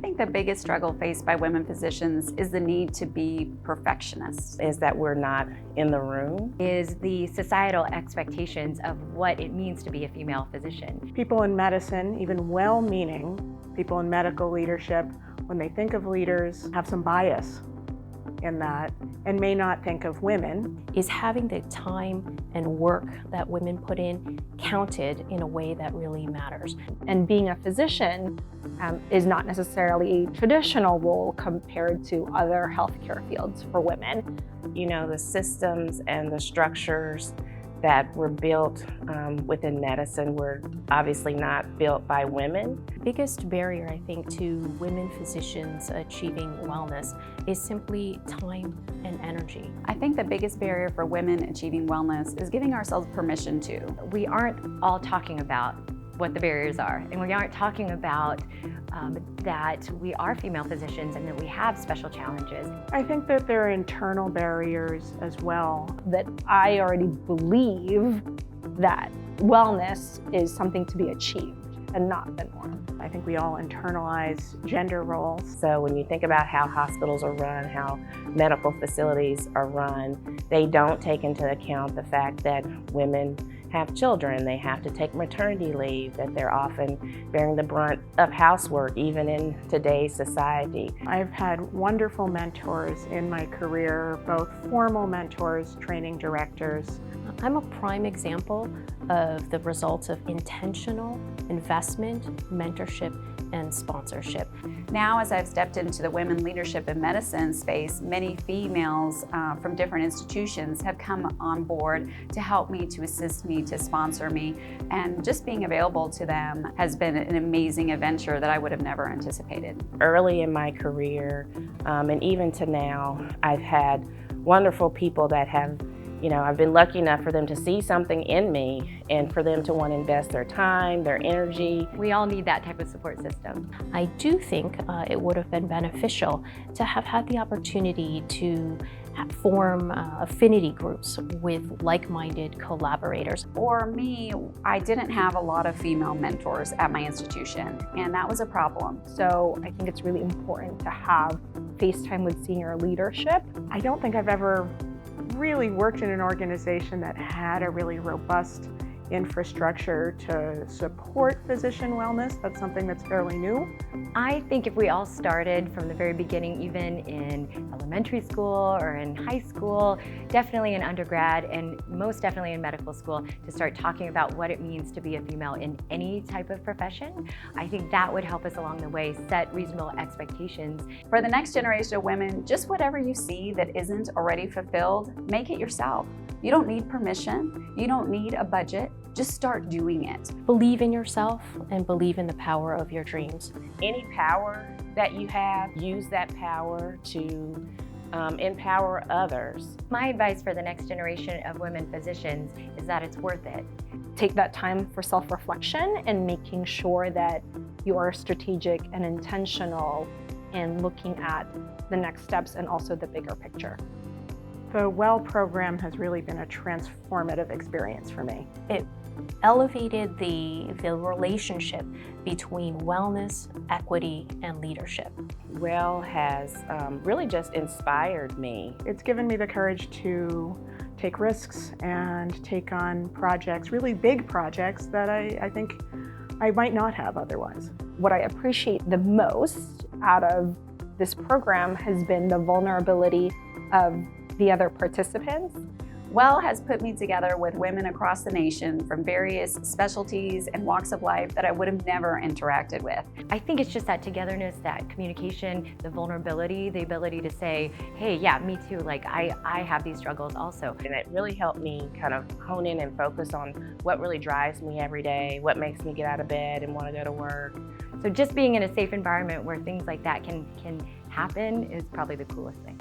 think the biggest struggle faced by women physicians is the need to be perfectionists. Is that we're not in the room. Is the societal expectations of what it means to be a female physician. People in medicine, even well-meaning people in medical leadership, when they think of leaders, have some bias in that and may not think of women. Is having the time and work that women put in counted in a way that really matters. And being a physician is not necessarily a traditional role compared to other healthcare fields for women. You know, the systems and the structures that were built within medicine were obviously not built by women. The biggest barrier, I think, to women physicians achieving wellness is simply time and energy. I think the biggest barrier for women achieving wellness is giving ourselves permission to. We aren't all talking about what the barriers are, and we aren't talking about that we are female physicians and that we have special challenges. I think that there are internal barriers as well. That I already believe that wellness is something to be achieved and not the norm. I think we all internalize gender roles. So when you think about how hospitals are run, how medical facilities are run, they don't take into account the fact that women have children, they have to take maternity leave, that they're often bearing the brunt of housework, even in today's society. I've had wonderful mentors in my career, both formal mentors, training directors. I'm a prime example of the results of intentional investment, mentorship, and sponsorship. Now, as I've stepped into the women leadership in medicine space, many females from different institutions have come on board to help me, to assist me, to sponsor me, and just being available to them has been an amazing adventure that I would have never anticipated. Early in my career, and even to now, I've had wonderful people that have, I've been lucky enough for them to see something in me and for them to want to invest their time, their energy. We all need that type of support system. I do think it would have been beneficial to have had the opportunity to form affinity groups with like-minded collaborators. For me, I didn't have a lot of female mentors at my institution, and that was a problem. So I think it's really important to have FaceTime with senior leadership. I don't think I've ever really worked in an organization that had a really robust infrastructure to support physician wellness. That's something that's fairly new. I think if we all started from the very beginning, even in elementary school or in high school, definitely in undergrad, and most definitely in medical school, to start talking about what it means to be a female in any type of profession, I think that would help us along the way set reasonable expectations. For the next generation of women, just whatever you see that isn't already fulfilled, make it yourself. You don't need permission, you don't need a budget, just start doing it. Believe in yourself and believe in the power of your dreams. Any power that you have, use that power to empower others. My advice for the next generation of women physicians is that it's worth it. Take that time for self-reflection and making sure that you are strategic and intentional in looking at the next steps and also the bigger picture. The WEL program has really been a transformative experience for me. It elevated the relationship between wellness, equity, and leadership. WEL has really just inspired me. It's given me the courage to take risks and take on projects, really big projects that I think I might not have otherwise. What I appreciate the most out of this program has been the vulnerability of the other participants. WEL has put me together with women across the nation from various specialties and walks of life that I would have never interacted with. I think it's just that togetherness, that communication, the vulnerability, the ability to say, hey, yeah, me too, like I have these struggles also. And it really helped me kind of hone in and focus on what really drives me every day, what makes me get out of bed and want to go to work. So just being in a safe environment where things like that can happen is probably the coolest thing.